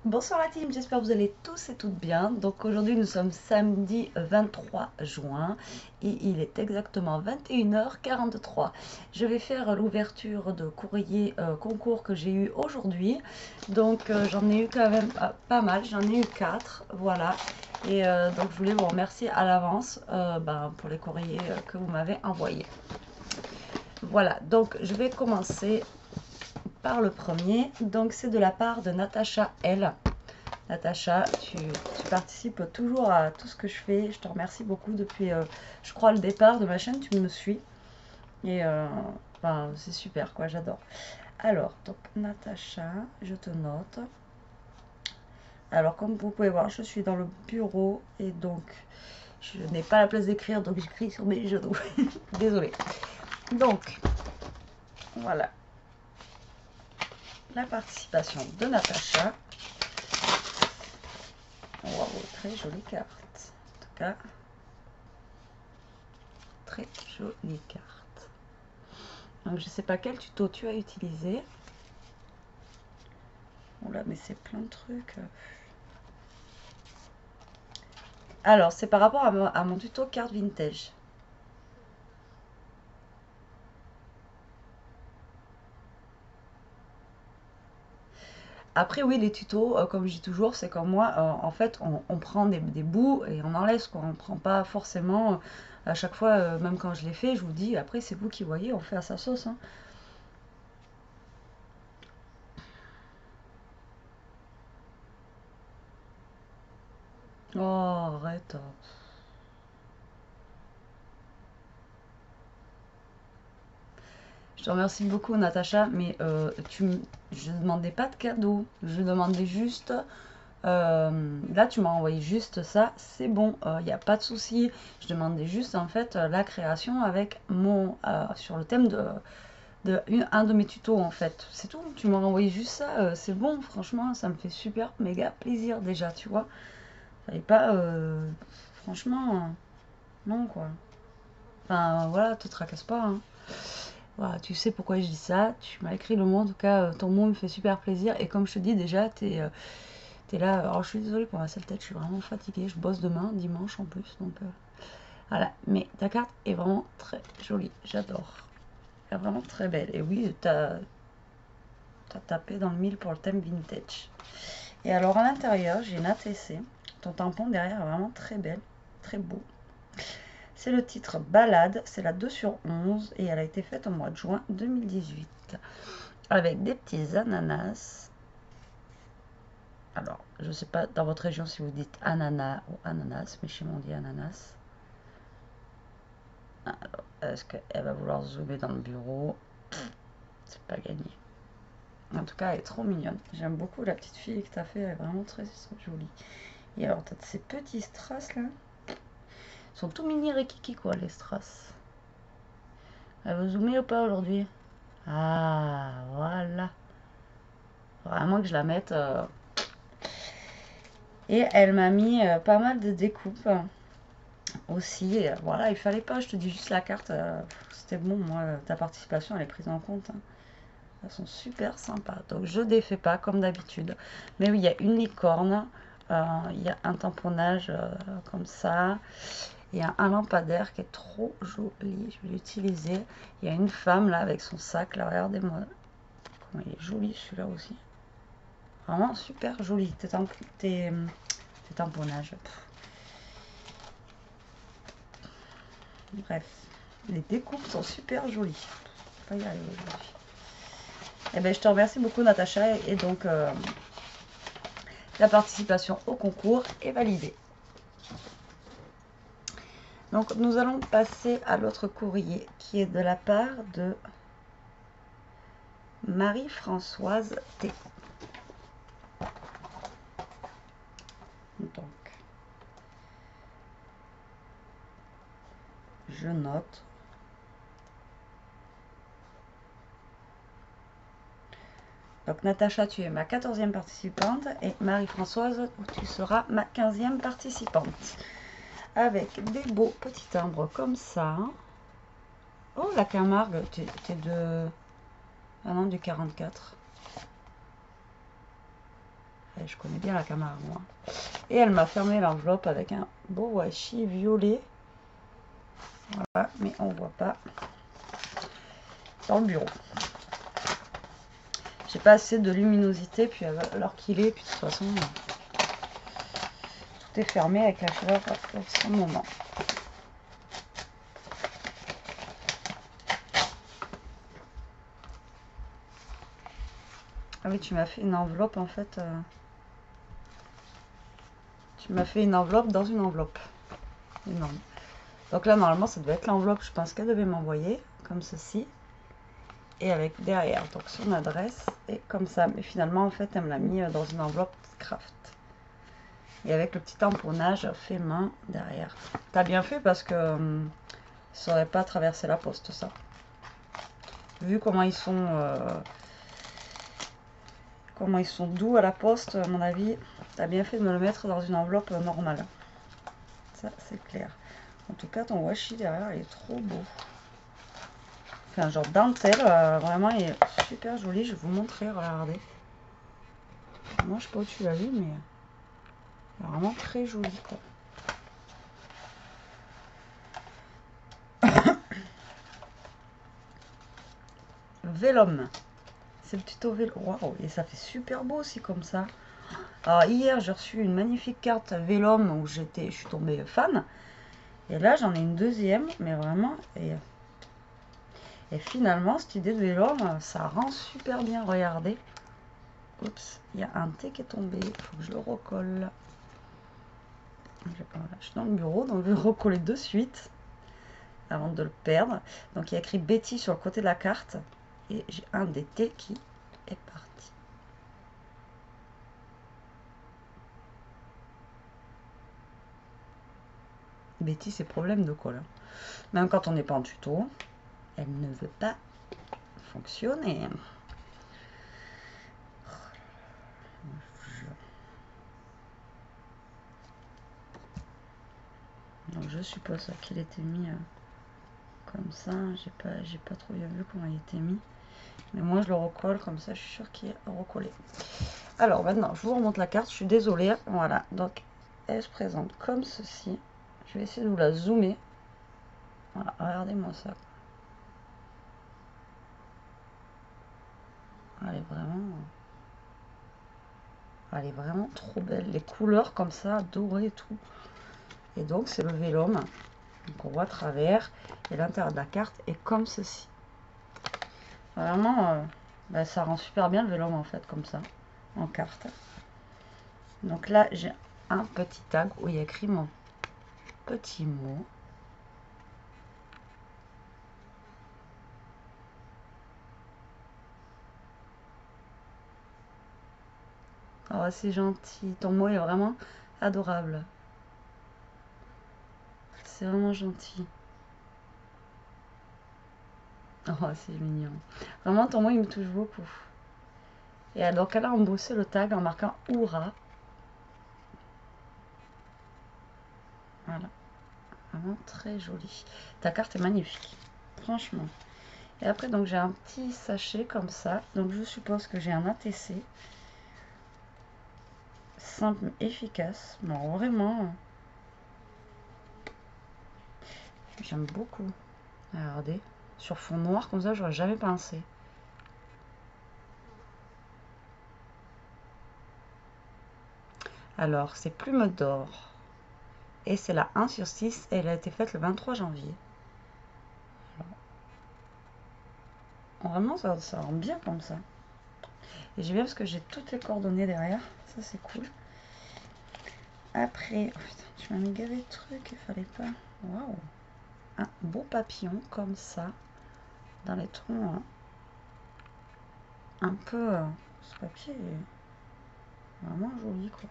Bonsoir la team, j'espère que vous allez tous et toutes bien. Donc aujourd'hui nous sommes samedi 23 juin et il est exactement 21h43. Je vais faire l'ouverture de courrier concours que j'ai eu aujourd'hui. Donc j'en ai eu quand même pas mal, j'en ai eu 4, voilà. Et donc je voulais vous remercier à l'avance pour les courriers que vous m'avez envoyés. Voilà, donc je vais commencer par le premier. Donc c'est de la part de Natacha L. Natacha, tu participes toujours à tout ce que je fais. Je te remercie beaucoup depuis, je crois, le départ de ma chaîne. Tu me suis. Et c'est super, quoi. J'adore. Alors, donc, Natacha, je te note. Alors, comme vous pouvez voir, je suis dans le bureau. Et donc, je n'ai pas la place d'écrire. Donc, j'écris sur mes genoux. Désolée. Donc, voilà. La participation de Natacha. Wow, très jolie carte. En tout cas, très jolie carte. Donc je sais pas quel tuto tu as utilisé. Oula, mais c'est plein de trucs. Alors, c'est par rapport à mon tuto carte vintage. Après, oui, les tutos, comme je dis toujours, c'est comme moi, en fait, on prend des bouts et on en laisse, quoi. On ne prend pas forcément, à chaque fois, même quand je l'ai fait, je vous dis, après, c'est vous qui voyez, on fait à sa sauce, hein. Oh, arrête. Je te remercie beaucoup, Natacha, mais je ne demandais pas de cadeau. Je demandais juste... là, tu m'as envoyé juste ça, c'est bon, il n'y a pas de souci. Je demandais juste, en fait, la création avec sur le thème un de mes tutos, en fait. C'est tout, tu m'as envoyé juste ça, c'est bon, franchement, ça me fait super, méga plaisir, déjà, tu vois. Fallait pas... franchement, non, quoi. Enfin, voilà, te tracasse pas, hein. Voilà, tu sais pourquoi je dis ça. Tu m'as écrit le mot. En tout cas, ton mot me fait super plaisir. Et comme je te dis déjà, t'es là. Alors, je suis désolée pour ma sale tête. Je suis vraiment fatiguée. Je bosse demain, dimanche en plus. Donc, voilà. Mais ta carte est vraiment très jolie. J'adore. Elle est vraiment très belle. Et oui, t'as tapé dans le mille pour le thème vintage. Et alors, à l'intérieur, j'ai une ATC. Ton tampon derrière est vraiment très belle. Très beau. C'est le titre Balade, c'est la 2/11 et elle a été faite au mois de juin 2018 avec des petits ananas. Alors, je ne sais pas dans votre région si vous dites ananas ou ananas, mais chez moi on dit ananas. Alors, est-ce qu'elle va vouloir zoomer dans le bureau? C'est pas gagné. En tout cas, elle est trop mignonne. J'aime beaucoup la petite fille que tu as fait, elle est vraiment très jolie. Et alors, tu as ces petits strass là. Ils sont tout mini rikiki quoi, les strass. Elle veut zoomer ou pas aujourd'hui? Ah, voilà. Vraiment que je la mette. Et elle m'a mis pas mal de découpes aussi. Voilà, il fallait pas, je te dis juste la carte. C'était bon, moi, ta participation, elle est prise en compte, hein. Elles sont super sympas. Donc, je défais pas comme d'habitude. Mais oui, il y a une licorne. Il y a un tamponnage comme ça. Il y a un lampadaire qui est trop joli. Je vais l'utiliser. Il y a une femme là avec son sac. Là, regardez-moi. Comment il est joli celui-là aussi. Vraiment super joli. Tes tamponnages. Bref. Les découpes sont super jolies. Je vais pas y arriver aujourd'hui. Eh ben, je te remercie beaucoup, Natacha. Et donc, la participation au concours est validée. Donc, nous allons passer à l'autre courrier qui est de la part de Marie-Françoise T. Donc, je note. Donc, Natacha, tu es ma 14e participante et Marie-Françoise, tu seras ma 15e participante. Avec des beaux petits timbres comme ça. Oh, la Camargue, t'es de... Ah non, du 44. Elle Je connais bien la caméra, moi. Et elle m'a fermé l'enveloppe avec un beau washi violet. Voilà, mais on voit pas dans le bureau. J'ai pas assez de luminosité, puis alors qu'il est, puis de toute façon, tout est fermé avec la chaleur pour ce moment. Ah oui, tu m'as fait une enveloppe en fait. Tu m'as fait une enveloppe dans une enveloppe. Énorme. Donc là, normalement, ça devait être l'enveloppe, je pense qu'elle devait m'envoyer, comme ceci. Et avec derrière, donc son adresse, et comme ça. Mais finalement, en fait, elle me l'a mis dans une enveloppe craft. Et avec le petit tamponnage fait main derrière. T'as bien fait parce que ça n'aurait pas traversé la poste, ça. Vu comment ils sont doux à la poste, à mon avis, t'as bien fait de me le mettre dans une enveloppe normale. Ça, c'est clair. En tout cas, ton washi derrière, il est trop beau. C'est un genre dentelle, vraiment, il est super joli. Je vais vous montrer, regardez. Moi, je sais pas où tu l'as vu, mais il est vraiment très joli, quoi. Vélum. C'est le tuto vélo. Waouh, et ça fait super beau aussi comme ça. Alors hier, j'ai reçu une magnifique carte Vélum où je suis tombée fan. Et là, j'en ai une deuxième, mais vraiment. Et finalement, cette idée de Vélum, ça rend super bien. Regardez. Oups, il y a un T qui est tombé. Il faut que je le recolle. Voilà, je suis dans le bureau, donc je vais le recoller de suite avant de le perdre. Donc il y a écrit Betty sur le côté de la carte. Et j'ai un des T qui est parti. Betty, c'est problème de colle. Même quand on n'est pas en tuto, elle ne veut pas fonctionner. Donc je suppose qu'il était mis comme ça. J'ai pas trop bien vu comment il était mis. Mais moi je le recolle comme ça, je suis sûre qu'il est recollé. Alors maintenant, je vous remonte la carte, je suis désolée. Voilà, donc elle se présente comme ceci. Je vais essayer de vous la zoomer. Voilà, regardez-moi ça. Elle est vraiment trop belle. Les couleurs comme ça, dorées et tout. Et donc c'est le Vélum. Donc on voit à travers. Et l'intérieur de la carte est comme ceci. Vraiment, ça rend super bien le Vélum en fait, comme ça, en carte. Donc là, j'ai un petit tag où il y a écrit mon petit mot. Oh, c'est gentil. Ton mot est vraiment adorable. C'est vraiment gentil. Oh, c'est mignon. Vraiment, ton mot, il me touche beaucoup. Et donc, elle a embossé le tag en marquant Oura. Voilà. Vraiment très joli. Ta carte est magnifique. Franchement. Et après, donc, j'ai un petit sachet comme ça. Donc, je suppose que j'ai un ATC. Simple, efficace. Bon, vraiment. J'aime beaucoup. Regardez. Sur fond noir, comme ça, j'aurais jamais pensé. Alors, c'est Plume d'or. Et c'est la 1/6. Et elle a été faite le 23 janvier. Vraiment, ça rend bien comme ça. Et j'aime bien parce que j'ai toutes les coordonnées derrière. Ça, c'est cool. Après, oh putain, tu m'as mis gavé de trucs, il fallait pas. Waouh! Un beau papillon comme ça, dans les troncs. Hein. Un peu. Ce papier est vraiment joli, quoi.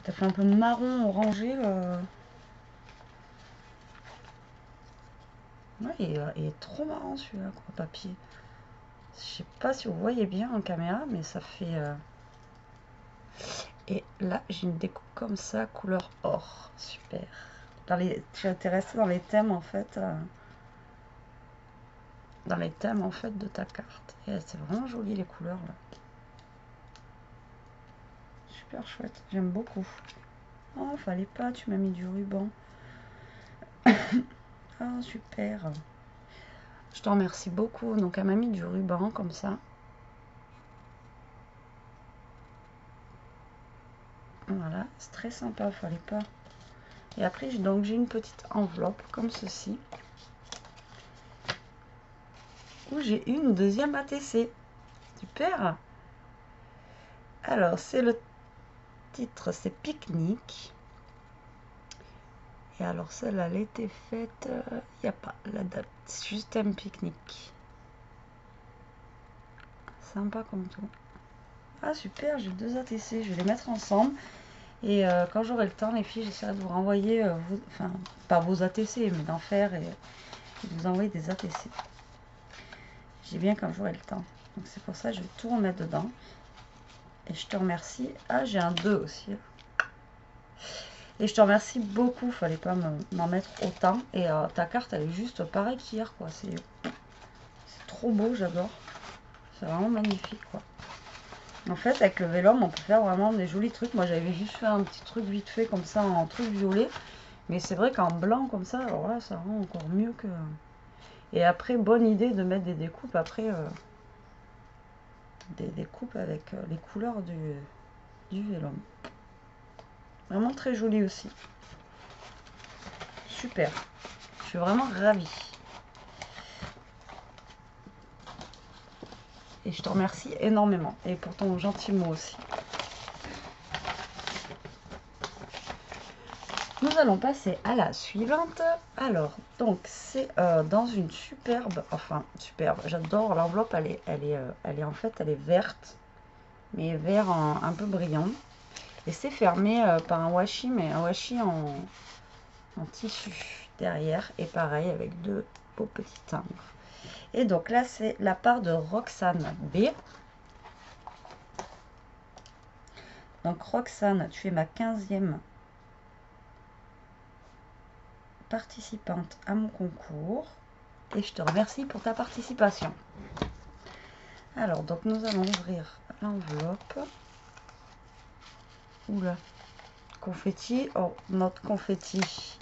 T'as fait un peu marron orangé. Ouais, il est trop marrant celui-là, quoi, papier. Je sais pas si vous voyez bien en caméra, mais ça fait. Et là, j'ai une déco comme ça, couleur or. Super. Tu étais resté dans les thèmes en fait. Dans les thèmes en fait de ta carte. Et c'est vraiment joli les couleurs là. super chouette. J'aime beaucoup. Oh, fallait pas, tu m'as mis du ruban. Oh, super. Je te remercie beaucoup. Donc, elle m'a mis du ruban comme ça. Voilà, c'est très sympa, fallait pas. Et après, donc j'ai une petite enveloppe comme ceci. Où j'ai une deuxième ATC. Super. Alors, c'est le titre, c'est Pique-Nique. Et alors, celle-là, elle a été faite, il n'y a pas la date, c'est juste un pique-nique. Sympa comme tout. Ah, super, j'ai deux ATC, je vais les mettre ensemble. Et quand j'aurai le temps, les filles, j'essaierai de vous renvoyer, enfin, pas vos ATC, mais d'en faire et de vous envoyer des ATC. J'ai bien quand j'aurai le temps. Donc, c'est pour ça que je vais tout remettre dedans. Et je te remercie. Ah, j'ai un 2 aussi. Et je te remercie beaucoup. Fallait pas m'en mettre autant. Et ta carte, elle est juste pareille qu'hier, quoi. C'est trop beau, j'adore. C'est vraiment magnifique, quoi. En fait, avec le vélum, on peut faire vraiment des jolis trucs. Moi, j'avais juste fait un petit truc vite fait, comme ça, en truc violet. Mais c'est vrai qu'en blanc, comme ça, alors là, ça rend encore mieux que... Et après, bonne idée de mettre des découpes, après... des découpes avec les couleurs du vélum. Vraiment très joli aussi. Super. Je suis vraiment ravie. Et je te remercie énormément. Et pour ton gentil mot aussi. Nous allons passer à la suivante. Alors, donc, c'est dans une superbe... Enfin, superbe. J'adore l'enveloppe. Elle est en fait, elle est verte. Mais vert un peu brillant. Et c'est fermé par un washi. Mais un washi en tissu derrière. Et pareil, avec deux beaux petits timbres. Et donc là, c'est la part de Roxane B. Donc Roxane, tu es ma 15e participante à mon concours. Et je te remercie pour ta participation. Alors, donc nous allons ouvrir l'enveloppe. Oula, confetti. Oh, notre confetti.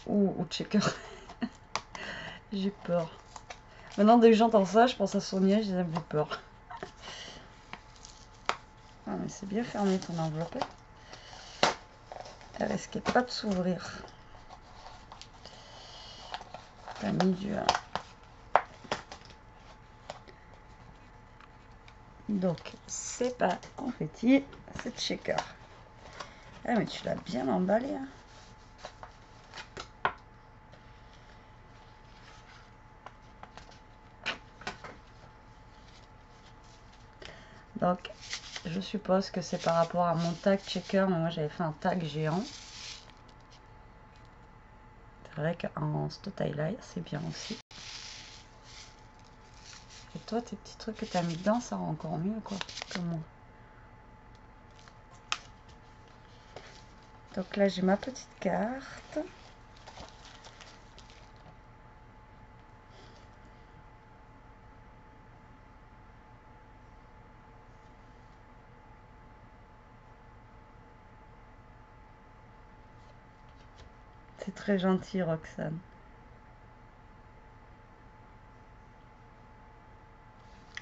Ou checker. J'ai peur. Maintenant, dès que j'entends ça, je pense à Sonia, j'ai un peu peur. Ah, mais c'est bien fermé ton enveloppe. Elle risquait pas de s'ouvrir. T'as mis du... Donc, c'est pas confetti, c'est checker. Ah, mais tu l'as bien emballé. Hein. Donc, je suppose que c'est par rapport à mon tag checker. Moi, j'avais fait un tag géant. C'est vrai qu'en cette taille-là, c'est bien aussi. Et toi, tes petits trucs que tu as mis dedans, ça rend encore mieux, quoi, comme moi. Donc là, j'ai ma petite carte. C'est très gentil, Roxane.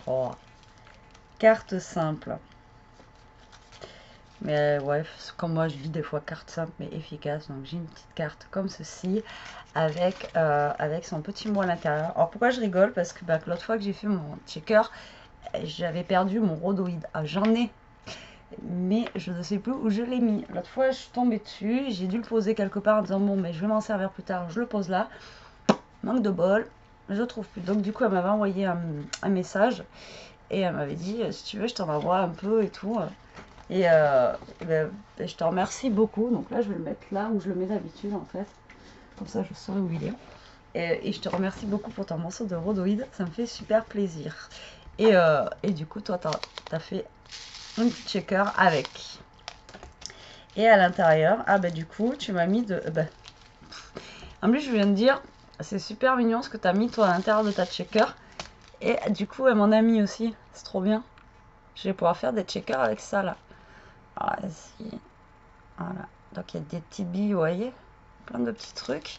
Oh, carte simple. Mais ouais, comme moi je dis des fois carte simple mais efficace. Donc j'ai une petite carte comme ceci avec, avec son petit mot à l'intérieur. Alors pourquoi je rigole? Parce que bah, l'autre fois que j'ai fait mon checker, j'avais perdu mon rhodoïde. Ah, j'en ai, mais je ne sais plus où je l'ai mis. L'autre fois je suis tombée dessus, j'ai dû le poser quelque part en disant bon mais je vais m'en servir plus tard, je le pose là. Manque de bol, je trouve plus. Donc du coup elle m'avait envoyé un message et elle m'avait dit si tu veux je t'en envoie un peu et tout. Et ben, je te remercie beaucoup. Donc là, je vais le mettre là où je le mets d'habitude, en fait. Comme ça, je saurai où il est. Et je te remercie beaucoup pour ton morceau de rhodoïde. Ça me fait super plaisir. Et du coup, toi, t'as fait un petit checker avec. Et à l'intérieur, ah ben du coup, tu m'as mis de... Ben, en plus, je viens de dire, c'est super mignon ce que tu as mis, toi, à l'intérieur de ta checker. Et du coup, elle m'en a mis aussi. C'est trop bien. Je vais pouvoir faire des checkers avec ça là. Voilà, voilà. Donc il y a des petits billes, vous voyez, plein de petits trucs.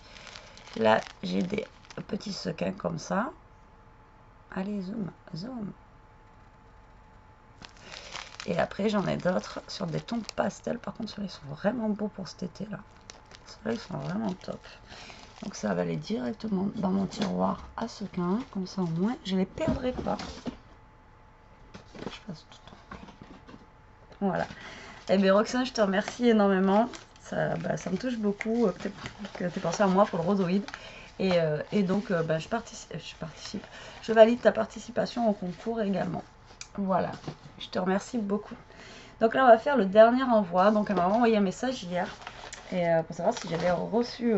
Là, j'ai des petits sequins comme ça. Allez, zoom, zoom. Et après, j'en ai d'autres sur des tons pastels. Par contre, ceux-là, ils sont vraiment beaux pour cet été-là. Ceux-là, ils sont vraiment top. Donc, ça va aller directement dans mon tiroir à sequins. Comme ça, au moins, je ne les perdrai pas. Je passe tout. Voilà. Eh bien, Roxane, je te remercie énormément. Ça me touche beaucoup que tu aies pensé à moi pour le rhodoïde. Et donc, je participe. Je valide ta participation au concours également. Voilà. Je te remercie beaucoup. Donc là, on va faire le dernier envoi. Donc, elle m'a envoyé un message hier et pour savoir si j'avais reçu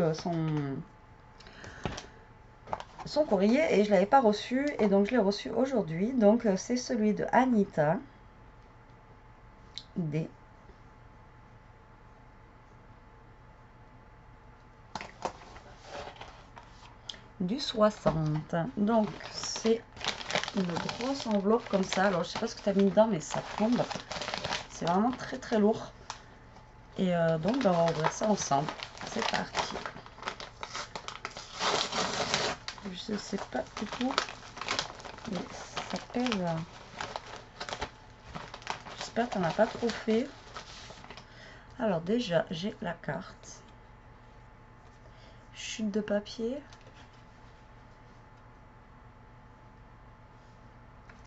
son courrier et je ne l'avais pas reçu. Et donc, je l'ai reçu aujourd'hui. Donc, c'est celui de Anita D. Du 60. Donc, c'est une grosse enveloppe comme ça. Alors, je sais pas ce que tu as mis dedans, mais ça tombe. C'est vraiment très très lourd. Et donc, on va ouvrir ça ensemble. C'est parti. Je sais pas du tout. Mais ça pèse. J'espère qu'on n'a pas trop fait. Alors déjà, j'ai la carte. Chute de papier.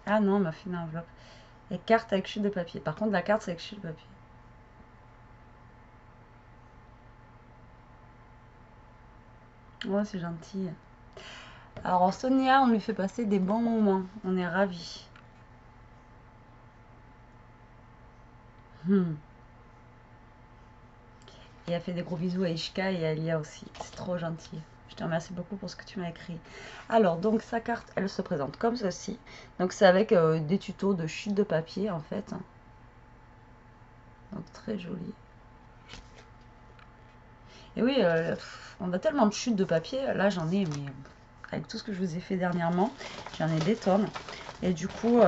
Ah non, on m'a fait une enveloppe. Et carte avec chute de papier. Par contre, la carte, c'est avec chute de papier. Oh, c'est gentil. Alors, Sonia, on lui fait passer des bons moments. On est ravis. Et elle fait des gros bisous à Ishka et à Elia aussi. C'est trop gentil. Je te remercie beaucoup pour ce que tu m'as écrit. Alors, donc, sa carte, elle se présente comme ceci. Donc, c'est avec des tutos de chute de papier, en fait. Donc, très joli. Et oui, on a tellement de chutes de papier. Là, j'en ai, mais avec tout ce que je vous ai fait dernièrement, j'en ai des tonnes. Et du coup,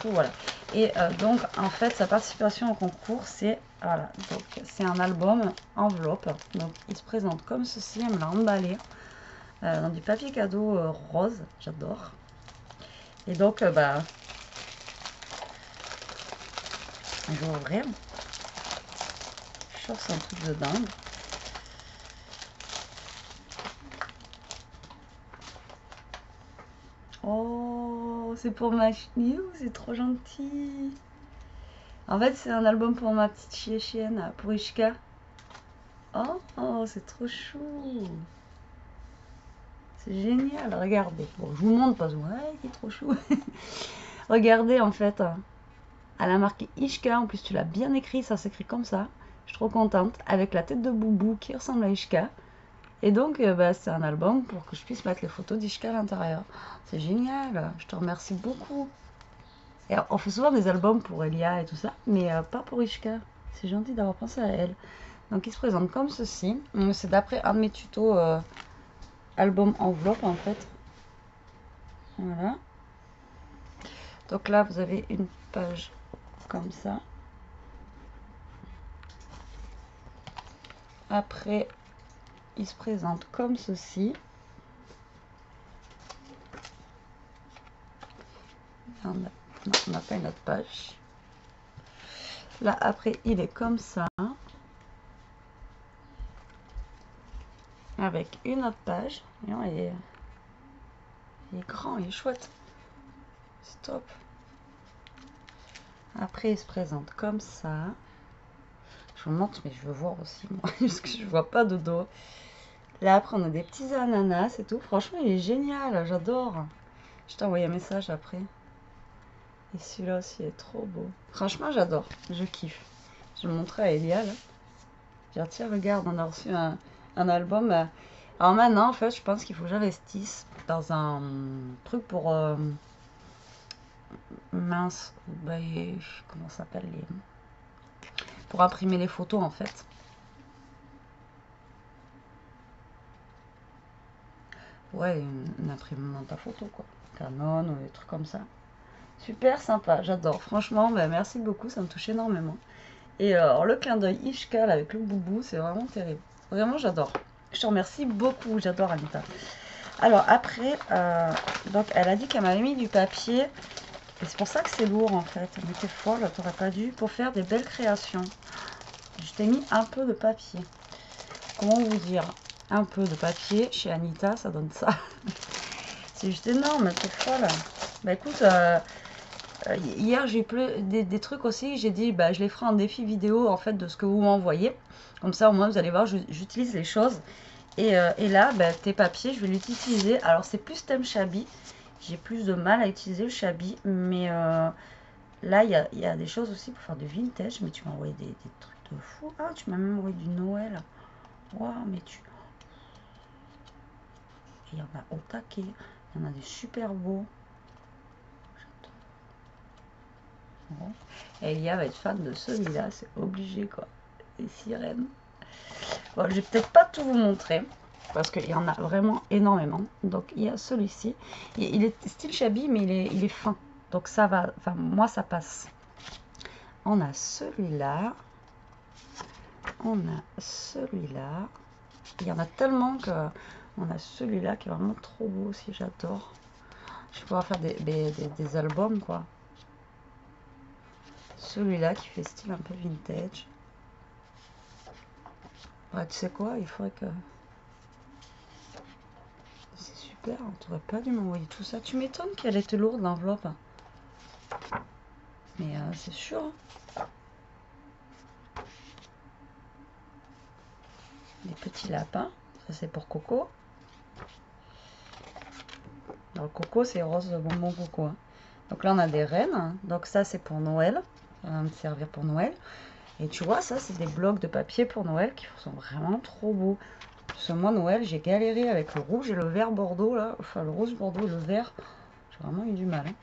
voilà. Et donc, en fait, sa participation au concours, c'est voilà, donc c'est un album enveloppe. Donc, il se présente comme ceci. Elle me l'a emballé dans du papier cadeau rose. J'adore. Et donc, je vais ouvrir. Je c'est un truc de dingue. Oh, c'est pour ma chenille, c'est trop gentil. En fait, c'est un album pour ma petite chienne, pour Ishka. Oh, c'est trop chou. C'est génial, regardez. Bon, je vous montre parce que ouais, il est trop chou. Regardez, en fait, elle a marqué Ishka. En plus, tu l'as bien écrit, ça s'écrit comme ça. Je suis trop contente. Avec la tête de Boubou qui ressemble à Ishka. Et donc, c'est un album pour que je puisse mettre les photos d'Ishka à l'intérieur. C'est génial. Je te remercie beaucoup. Et on fait souvent des albums pour Elia et tout ça, mais pas pour Ishka. C'est gentil d'avoir pensé à elle. Donc il se présente comme ceci. C'est d'après un de mes tutos album enveloppe en fait. Voilà. Donc là vous avez une page comme ça. Après il se présente comme ceci. On n'a pas une autre page. Là après il est comme ça. Avec une autre page. Et il est grand, il est chouette. C'est top. Après, il se présente comme ça. Je vous montre, mais je veux voir aussi, moi, parce que je vois pas de dos. Là, après, on a des petits ananas et tout. Franchement, il est génial, j'adore. Je t'ai envoyé un message après. Et celui-là aussi est trop beau. Franchement, j'adore, je kiffe. Je vais montrer à Elia, là. Je vais dire, tiens, regarde, on a reçu un album. Alors maintenant, en fait, je pense qu'il faut que j'investisse dans un truc pour... mince, comment ça s'appelle pour imprimer les photos en fait. Ouais, une imprimante à photo quoi. Canon ou des trucs comme ça. Super sympa, j'adore. Franchement, bah, merci beaucoup, ça me touche énormément. Et alors, le clin d'œil Ishka là, avec le boubou, c'est vraiment terrible. Vraiment, j'adore. Je te remercie beaucoup, j'adore Anita. Alors après, donc elle a dit qu'elle m'avait mis du papier. Et c'est pour ça que c'est lourd en fait. Mais t'es folle, t'aurais pas dû. Pour faire des belles créations. Je t'ai mis un peu de papier. Comment vous dire? Un peu de papier. Chez Anita, ça donne ça. C'est juste énorme, t'es folle. Bah écoute, hier j'ai eu des trucs aussi. J'ai dit, bah je les ferai en défi vidéo en fait de ce que vous m'envoyez. Comme ça au moins vous allez voir, j'utilise les choses. Et là, bah, tes papiers, je vais l'utiliser. Alors c'est plus thème Chabi. J'ai plus de mal à utiliser le Chabi. Mais là, il y a des choses aussi pour faire du vintage. Mais tu m'as envoyé des trucs de fou. Ah, tu m'as même envoyé du Noël. Waouh, mais tu... Il y en a au taquet. Il y en a des super beaux. Bon. Et Elia va être fan de celui-là. C'est obligé, quoi. Les sirènes. Bon, je vais peut-être pas tout vous montrer. Parce qu'il y en a vraiment énormément. Donc, il y a celui-ci. Il est style Chabi, mais il est fin. Donc, ça va... Enfin, moi, ça passe. On a celui-là. On a celui-là. Il y en a tellement que... On a celui-là qui est vraiment trop beau aussi. J'adore. Je vais pouvoir faire des albums, quoi. Celui-là qui fait style un peu vintage. Ouais, tu sais quoi? Il faudrait que... C'est super. Tu n'aurais pas dû m'envoyer tout ça. Tu m'étonnes qu'elle était lourde, l'enveloppe. Mais c'est sûr. Des petits lapins. Ça, c'est pour Coco. Alors, Coco, c'est rose bonbon Coco. Hein. Donc là, on a des rennes. Donc ça, c'est pour Noël. Ça va me servir pour Noël. Et tu vois, ça, c'est des blocs de papier pour Noël qui sont vraiment trop beaux. Parce que moi, Noël, j'ai galéré avec le rouge et le vert bordeaux, là. Enfin, le rose bordeaux et le vert. J'ai vraiment eu du mal. Hein.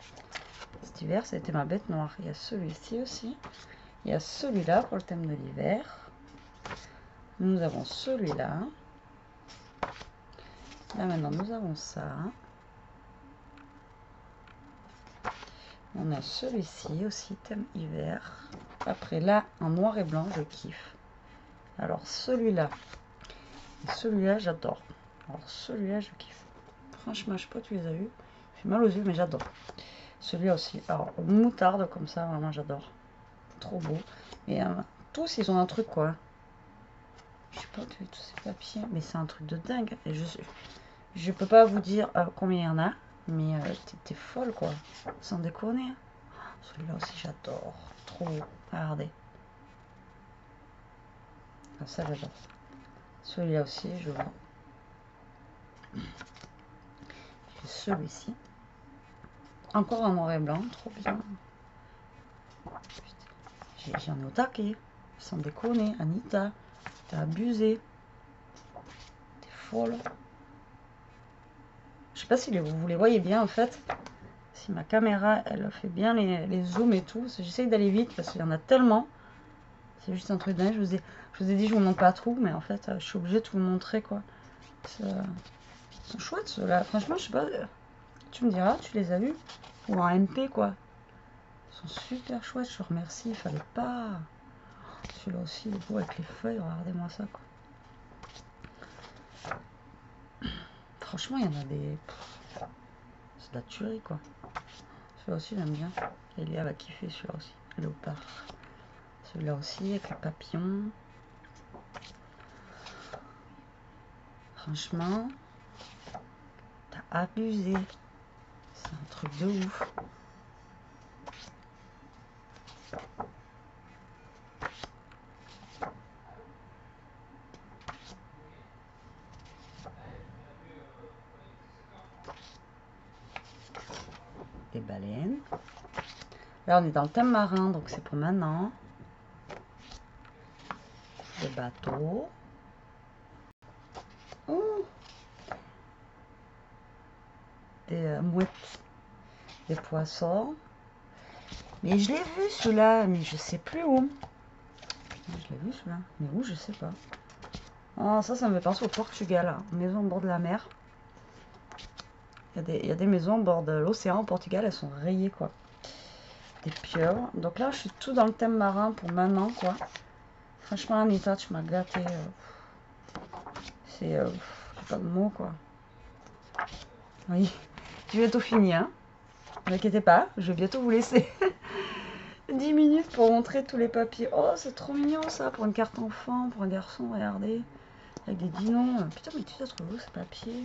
Cet hiver, ça a été ma bête noire. Il y a celui-ci aussi. Il y a celui-là pour le thème de l'hiver. Nous avons celui-là. Là, maintenant, nous avons ça. On a celui-ci aussi, thème hiver. Après, là, en noir et blanc, je kiffe. Alors, celui-là. Et celui-là, j'adore. Alors, celui-là, je kiffe. Franchement, je sais pas, tu les as vus. Il fait mal aux yeux, mais j'adore. Celui-là aussi. Alors, moutarde, comme ça, vraiment, j'adore. Trop beau. Et tous, ils ont un truc, quoi. Je sais pas, tous ces papiers. Mais c'est un truc de dingue. Et je peux pas vous dire combien il y en a. Mais t'es folle, quoi. Sans déconner. Celui-là aussi, j'adore. Trop beau. Regardez. Ah, ça, j'adore. Celui-là aussi, je vois. J'ai celui-ci. Encore en noir et blanc. Trop bien. J'en ai au taquet. Sans déconner. Anita, t'as abusé. T'es folle. Je sais pas si vous les voyez bien, en fait. Si ma caméra, elle fait bien les zooms et tout. J'essaye d'aller vite parce qu'il y en a tellement. C'est juste un truc dingue. Je vous ai dit, je vous montre pas trop, mais en fait, je suis obligée de vous montrer, quoi. Ils sont chouettes, ceux-là. Franchement, je sais pas. Tu me diras, tu les as vus? Ou en MP, quoi. Ils sont super chouettes, je te remercie. Il fallait pas. Celui-là aussi, il est beau avec les feuilles. Regardez-moi ça, quoi. Franchement, il y en a des... C'est de la tuerie, quoi. Celui-là aussi, j'aime bien. Elia va kiffer celui-là aussi. Léopard. Celui-là aussi, avec le papillon. Franchement, t'as abusé. C'est un truc de ouf. Des baleines. Là, on est dans le thème marin, donc c'est pour maintenant. Des bateaux. Ouh. Des mouettes. Des poissons. Mais je l'ai vu celui-là, mais je sais plus où. Je l'ai vu celui-là, mais où je sais pas. Oh, ça me fait penser au Portugal, hein. Maison au bord de la mer. Il y a des maisons au bord de l'océan au Portugal, elles sont rayées, quoi. des pieuvres. Donc là, je suis tout dans le thème marin pour maintenant, quoi. Franchement, Anita, tu m'as gâté. C'est... j'ai pas de mots, quoi. Oui, j'ai bientôt fini, hein. Ne vous inquiétez pas, je vais bientôt vous laisser 10 minutes pour montrer tous les papiers. Oh, c'est trop mignon, ça, pour une carte enfant, pour un garçon, regardez. Avec des dinos. Putain, mais tu as trouvé où ce papier?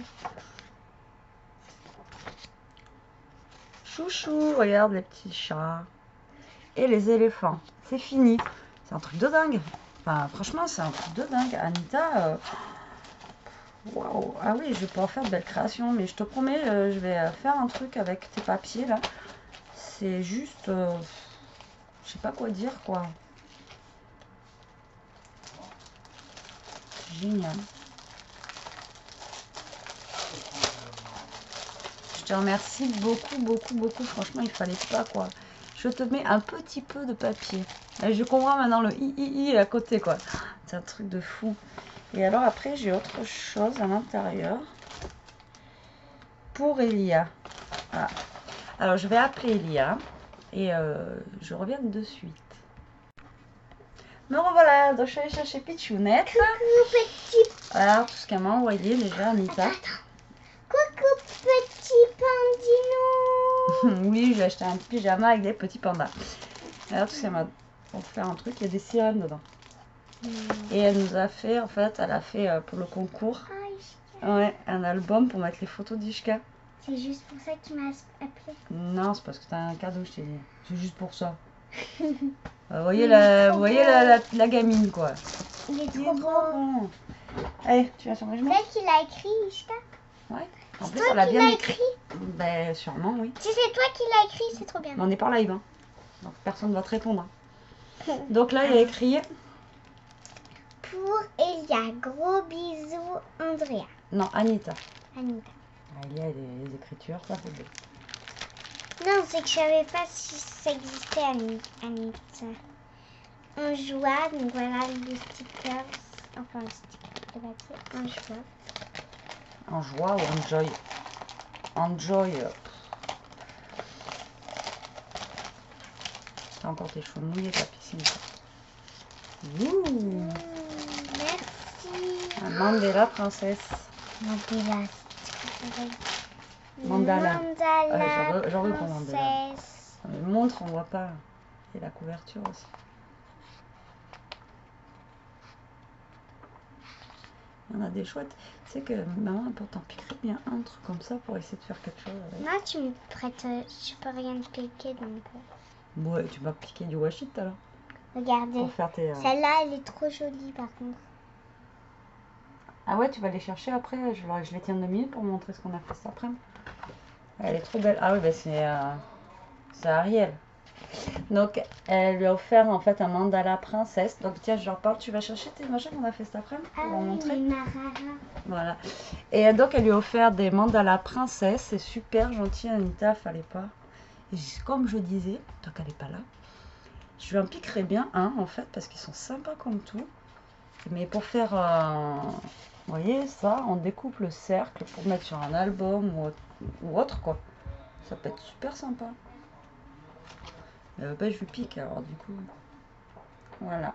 Chouchou, regarde les petits chats. Et les éléphants. C'est fini. C'est un truc de dingue. Enfin, franchement, c'est un truc de dingue. Anita, waouh. Ah oui, je vais pouvoir faire de belles créations. Mais je te promets, je vais faire un truc avec tes papiers, là. C'est juste... je sais pas quoi dire, quoi. Génial. Je te remercie beaucoup, beaucoup, beaucoup. Franchement, il fallait pas, quoi. Je te mets un petit peu de papier. Et je comprends maintenant le i à côté, quoi. C'est un truc de fou. Et alors après, j'ai autre chose à l'intérieur. Pour Elia. Voilà. Alors, je vais appeler Elia. Et je reviens de suite. Me revoilà. Donc, je suis allée chercher Pichounette. Coucou petit. Voilà tout ce qu'elle m'a envoyé déjà, Anita. Attends. Coucou petit pandino. Oui, j'ai acheté un pyjama avec des petits pandas. Alors tout ce qu'elle m'a offert un truc, il y a des sirènes dedans. Et elle nous a fait, en fait, elle a fait pour le concours, ouais, un album pour mettre les photos d'Ishka. C'est juste pour ça que tu m'as appelé. Non, c'est parce que t'as un cadeau, je t'ai dit. C'est juste pour ça. Vous voyez, la gamine, quoi. Il est trop beau. Bon. Allez, tu vas sur mes genoux. Peut-être qu'il a écrit, Ishka. Ouais. En C'est plus, toi elle a qui bien l'as écrit. écrit. Ben, sûrement, oui. Si c'est toi qui l'as écrit, c'est trop bien. Mais on n'est pas en live, hein. Donc personne ne va te répondre. Donc là, il y a écrit... Pour Elia, gros bisous, Andrea. Non, Anita. Anita. Ah, il y a les écritures, ça c'est bien. Non, c'est que je savais pas si ça existait, Anita. On joua, donc voilà les stickers. Enfin, le sticker de papier. On joua. En joie ou enjoy? Enjoy. T'as encore tes cheveux mouillés, ta piscine. Ouh. Merci. Un Mandela princesse. Mandela. Mandala. Mandala. J'en veux pour Mandela. Princesse. Mais montre, on voit pas. Et la couverture aussi. Il y en a des chouettes. Tu sais que maman, elle peut t'en piquer bien un truc comme ça pour essayer de faire quelque chose avec. Moi, tu me prêtes. Je peux rien te piquer donc. Ouais, tu m'as piqué du washi tout à l'heure. Regardez. Pour faire tes. Celle-là, elle est trop jolie par contre. Ah ouais, tu vas les chercher après. Je les tiens 2 minutes pour montrer ce qu'on a fait cet après-midi. Elle est trop belle. Ah oui, bah c'est Ariel. Donc, elle lui a offert en fait un mandala princesse. Donc, tiens, je leur parle. Tu vas chercher tes machins qu'on a fait cet après-midi pour leur montrer. Voilà. Et donc, elle lui a offert des mandalas princesse. C'est super gentil, Anita. Fallait pas. Et comme je disais, tant qu'elle n'est pas là, je lui en piquerai bien un en fait parce qu'ils sont sympas comme tout. Mais pour faire, vous voyez ça, on découpe le cercle pour mettre sur un album ou autre quoi. Ça peut être super sympa. Ben, je lui pique alors du coup. Voilà.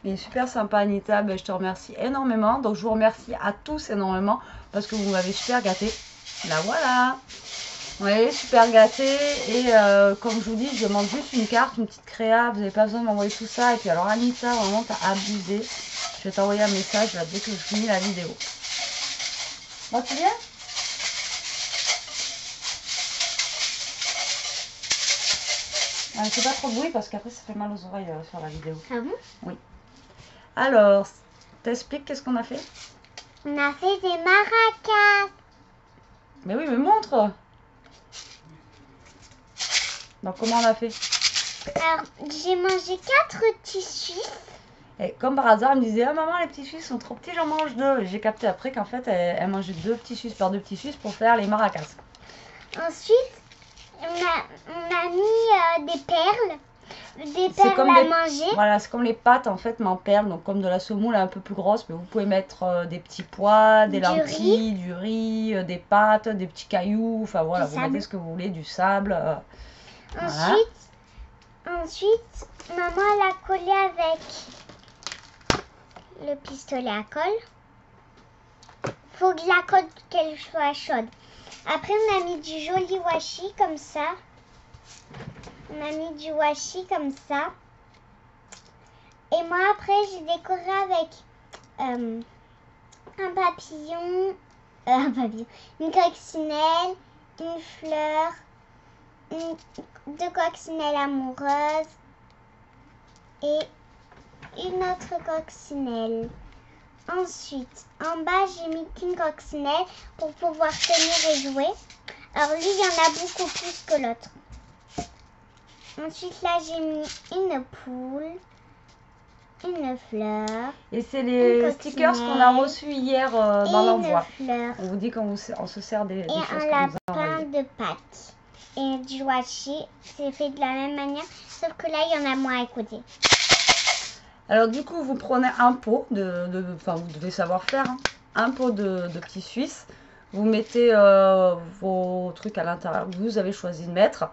Mais super sympa Anita, ben, je te remercie énormément. Donc je vous remercie à tous énormément parce que vous m'avez super gâté. Là voilà. Oui, super gâté. Et comme je vous dis, je demande juste une carte, une petite créa. Vous n'avez pas besoin de m'envoyer tout ça. Et puis alors Anita, vraiment t'as abusé. Je vais t'envoyer un message là, dès que je finis la vidéo. Bon, tu viens? C'est pas trop de bruit parce qu'après ça fait mal aux oreilles sur la vidéo. Ah bon? Oui. Alors, t'expliques qu'est-ce qu'on a fait? On a fait des maracas. Mais oui, mais montre. Donc comment on a fait? Alors, j'ai mangé 4 petits Suisses. Et comme par hasard, elle me disait, ah maman, les petits Suisses sont trop petits, j'en mange 2. Et j'ai capté après qu'en fait, elle mangeait 2 petits Suisses par 2 petits Suisses pour faire les maracas. Ensuite, on a mis des perles. Des perles à manger. Voilà, c'est comme les pâtes en fait, mais en perles. Donc comme de la semoule un peu plus grosse. Mais vous pouvez mettre des petits pois, des lentilles, du riz, des pâtes, des petits cailloux. Enfin voilà, vous mettez ce que vous voulez, du sable. Ensuite, Ensuite, maman l'a collé avec le pistolet à colle. Faut que la colle qu'elle soit chaude. Après, on a mis du joli washi comme ça. On a mis du washi comme ça. Et moi, après, j'ai décoré avec un papillon, une coccinelle, une fleur, deux coccinelles amoureuses et une autre coccinelle. Ensuite, en bas, j'ai mis qu'une coccinelle pour pouvoir tenir et jouer. Alors lui, il y en a beaucoup plus que l'autre. Ensuite, là, j'ai mis une poule, une fleur. Et c'est les stickers qu'on a reçus hier dans l'envoi. On vous dit qu'on se sert des choses et qu'on un nous a lapin envoyées. de Pâques. Et du washi, c'est fait de la même manière, sauf que là, il y en a moins à côté. Alors du coup, vous prenez un pot enfin vous devez savoir faire, hein, un pot de petits suisses. Vous mettez vos trucs à l'intérieur que vous avez choisi de mettre.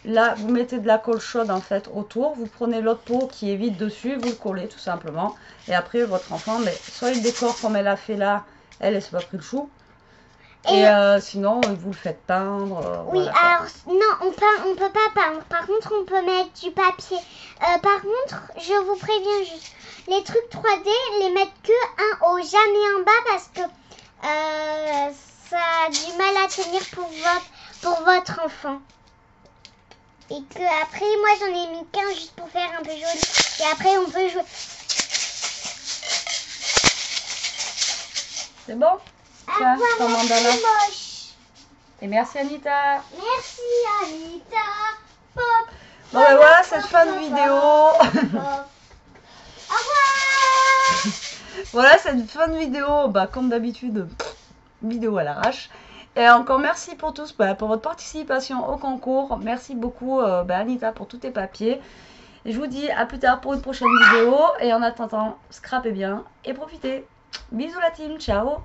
Là, vous mettez de la colle chaude en fait autour. Vous prenez l'autre pot qui est vide dessus, vous le collez tout simplement. Et après, votre enfant, mais soit il décore comme elle a fait là, elle s'est pas pris le chou. Et sinon, vous le faites peindre. Oui, voilà, alors non, on peut pas peindre. Par contre, on peut mettre du papier. Par contre, je vous préviens juste, les trucs 3D, les mettre que un haut, jamais en bas parce que ça a du mal à tenir pour votre enfant. Et que après, moi j'en ai mis qu'un juste pour faire un peu joli. Et après, on peut jouer. C'est bon? Tiens, ton mandala. Moche. Et merci Anita. Merci Anita. Pop. Bon ben voilà cette fin de vidéo. Au revoir. Voilà cette fin de vidéo. Bah, comme d'habitude, vidéo à l'arrache. Et encore merci pour tous, pour votre participation au concours. Merci beaucoup Anita pour tous tes papiers. Et je vous dis à plus tard pour une prochaine vidéo. Et en attendant, scrapez bien et profitez. Bisous la team, ciao.